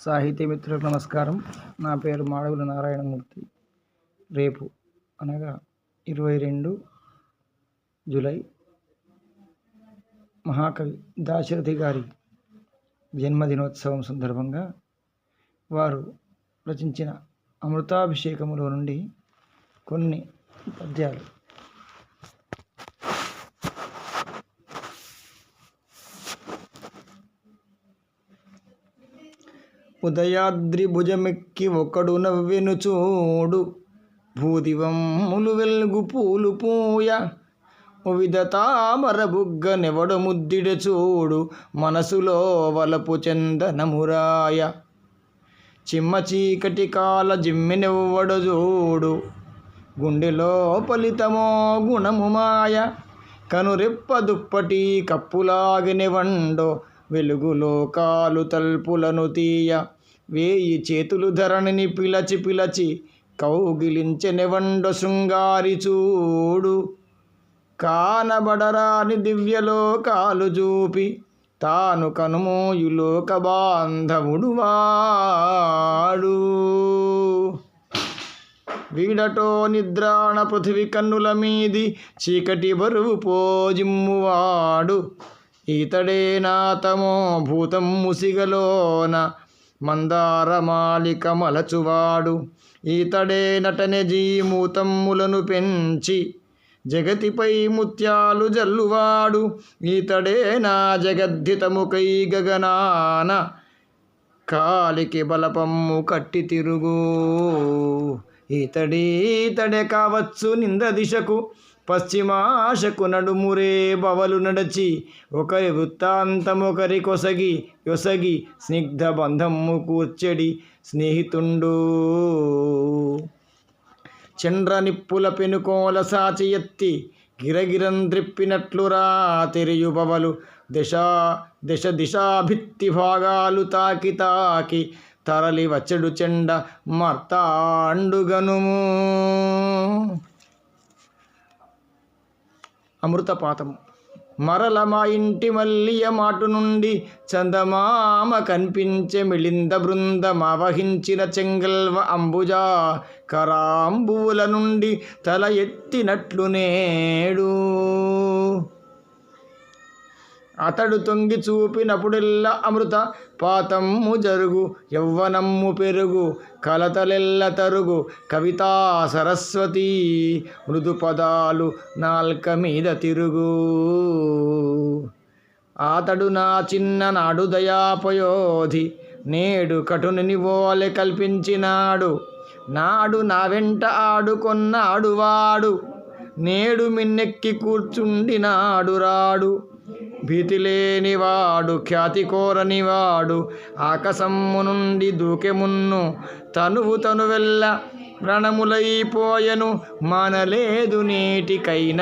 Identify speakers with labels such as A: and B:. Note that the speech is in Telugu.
A: సాహితీ మిత్రులకు నమస్కారం. నా పేరు మాడగుల నారాయణమూర్తి. రేపు అనగా 22 జూలై మహాకవి దాశరథి గారి జన్మదినోత్సవం సందర్భంగా వారు రచించిన అమృతాభిషేకములో నుండి కొన్ని పద్యాలు. ఉదయాద్రి భుజమెక్కి ఒకడు నవ్వెను చూడు, భూదివమ్ములు వెల్గు పూలు పూయ, విధ తామర బుగ్గనెవడు ముద్దిడ చూడు, మనసులో వలపు చందనమురాయ. చిమ్మ చీకటి కాల జిమ్మెనెవ్వడు చూడు, గుండెలో ఫలితమో గుణము మాయ. కనురెప్ప దుప్పటి కప్పులాగినెవండో, వెలుగులో కాలు తల్పులను తీయ. వేయి చేతులు ధరణిని పిలచి పిలచి, కౌగిలించెనెవండో శృంగారి చూడు. కానబడరాని దివ్యలోకాలు చూపి, తాను కనుమోయులోక బాంధవుడు వాడు. వీడటో నిద్రాణ పృథివి కన్నుల మీది, చీకటి బరువు పోజిమ్మువాడు. ఈతడే నాతమో భూతం ముసిగలోన, మందారమాలిక మలచువాడు. ఈతడే నటనే జీమూతమ్ములను పెంచి, జగతిపై ముత్యాలు జల్లువాడు. ఈతడే నా జగద్ధితముకై గగనాన, కాలికి బలపమ్ము కట్టి తిరుగు. ఈతడే కావచ్చు నింద దిశకు, పశ్చిమాశకు నడుమురే బవలు నడచి. ఒకరి వృత్తాంతమొకరి యొసగి, స్నిగ్ధ బంధము కూర్చెడి స్నేహితుండు. చండ్ర నిప్పుల పెనుకోల సాచి ఎత్తి, గిరగిరం త్రిప్పినట్లురా తెరియు బవలు. దిశాభిత్తి భాగాలు తాకి తాకి, తరలి వచ్చెడు చెండ మార్తాండుగనుము. అమృతపాతము. మరల మా ఇంటి మల్లియ మాటు నుండి, చందమామ కనిపించే మిళింద బృందమావహించిన చెంగల్వ అంబుజా కరాంబువుల నుండి, తల ఎత్తినట్లు నేడు. అతడు తొంగి చూపినప్పుడెల్ల అమృత పాతమ్ము జరుగు, యవ్వనమ్ము పెరుగు, కలతలెల్ల తరుగు. కవితా సరస్వతి మృదు పదాలు నాల్క మీద తిరుగు. అతడు నా చిన్ననాడు దయాపయోధి, నేడు కటుని వోలె కల్పించినాడు. నాడు నా వెంట ఆడుకొన్నాడు వాడు, నేడు మిన్నెక్కి కూర్చుండినాడు రాడు. భీతి లేనివాడు, ఖ్యాతి కోరనివాడు, ఆకాశమ్ము నుండి దూకెమున్ను. తనువెల్ల వ్రణములైపోయెను, మానలేదు నేటికైనగాని.